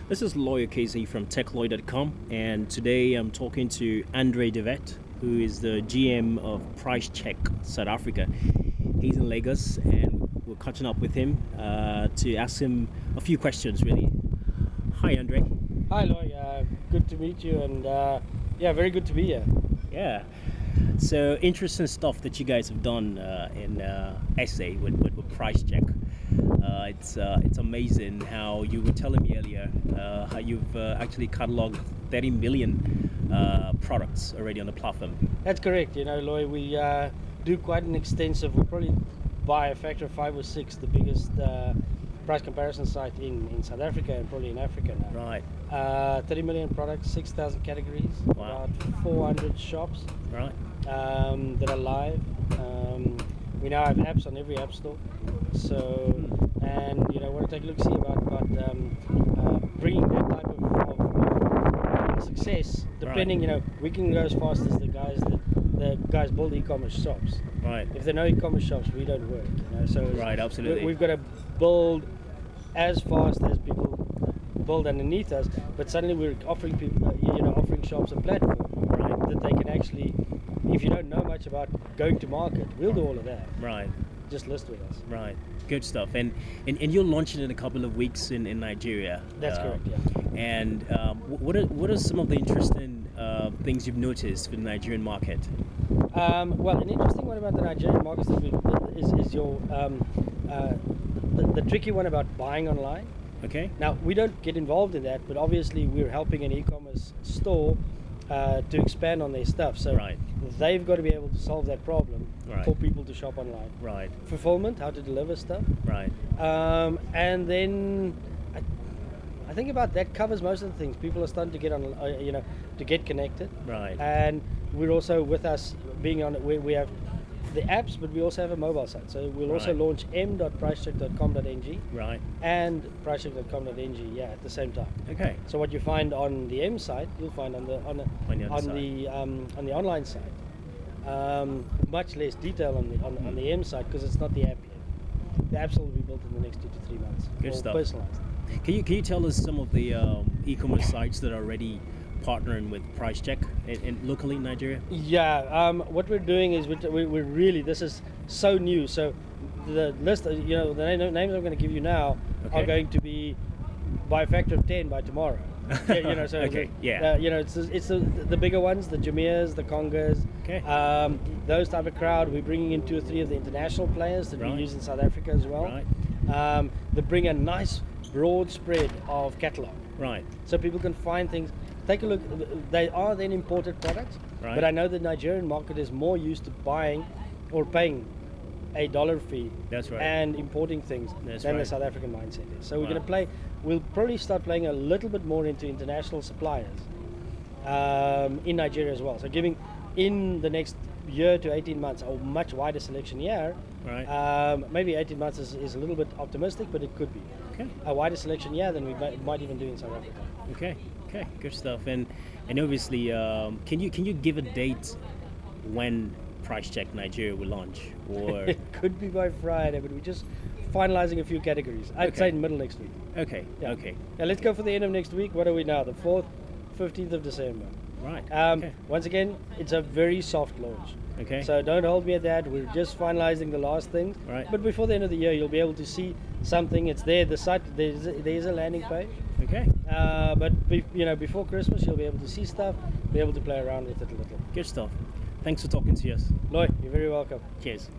This is Lawyer KZ from TechLawyer.com, and today I'm talking to Andre Devet, who is the GM of PriceCheck South Africa. He's in Lagos, and we're catching up with him to ask him a few questions, really. Hi, Andre. Hi, Lawyer. Good to meet you, and yeah, very good to be here. Yeah. So interesting stuff that you guys have done in SA with PriceCheck. It's amazing how you were telling me earlier how you've actually cataloged 30 million products already on the platform. That's correct. You know, Lawyer, we do quite an extensive. We probably by a factor of 5 or 6 the biggest price comparison site in South Africa and probably in Africa now. Right. 30 million products, 6,000 categories, Wow. about 400 shops. Right. That are live. We now have apps on every app store. So, and you know, want to take a look see about bringing that type of success. Depending, Right. you know, we can go as fast as the guys build e-commerce shops. Right. If there are no e-commerce shops, we don't work. You know, so Right, absolutely. we've got to build as fast as people build underneath us. But suddenly we're offering people, offering shops a platform, right, that they can actually. If you don't know much about going to market, we'll do all of that. Right. Just list with us. Right. Good stuff. And you're launching in a couple of weeks in Nigeria. That's correct, yeah. And what are some of the interesting things you've noticed for the Nigerian market? Well, an interesting one about the Nigerian market is your the tricky one about buying online. Okay. Now, we don't get involved in that, but obviously we're helping an e-commerce store to expand on their stuff. So Right. they've got to be able to solve that problem Right. for people to shop online. Right. Fulfillment, how to deliver stuff. Right. And then I think about that covers most of the things. People are starting to get on, to get connected. Right. And we're also, with us being on it, we have the apps, but we also have a mobile site. So we'll also Right. launch m.pricecheck.com.ng Right. and pricecheck.com.ng, yeah, at the same time. Okay. So what you find on the M site, you'll find on the On the other side. on the online site. Much less detail on the M site because it's not the app yet. The apps will be built in the next 2 to 3 months. Good or stuff. Personalized. Can you tell us some of the e-commerce sites that are already partnering with PriceCheck in locally in Nigeria? Yeah, what we're doing is we're really, this is so new. So the list, the names I'm going to give you now Okay. are going to be by a factor of 10 by tomorrow. Yeah, so Okay, yeah. it's the bigger ones, the Jamirs, the Congas, Okay. those type of crowd. We're bringing in 2 or 3 of the international players that Right. we use in South Africa as well. Right. That bring a nice broad spread of catalog. Right. So people can find things. Take a look. They are then imported products, Right. but I know the Nigerian market is more used to buying or paying a dollar fee That's right. and importing things That's than the right. South African mindset is. So we're Wow. going to play. We'll probably start playing a little bit more into international suppliers in Nigeria as well. So giving in the next year to 18 months a much wider selection year. Right. Maybe 18 months is a little bit optimistic, but it could be Okay. a wider selection year than we might even do in South Africa. Okay. Okay. Good stuff. And obviously, can you give a date when PriceCheck Nigeria will launch? Or It could be by Friday, but we're just finalizing a few categories. I'd Okay. say middle next week. okay. Yeah. Okay. Now let's go for the end of next week. What are we now? The 4th, 15th of December. Right. Okay. Once again, it's a very soft launch. Okay. So don't hold me at that. We're just finalizing the last things. Right. But before the end of the year, you'll be able to see something. It's there. The site, there's a landing page. Okay. But before Christmas, you'll be able to see stuff, be able to play around with it a little. Good stuff. Thanks for talking to us. Lloyd, you're very welcome. Cheers.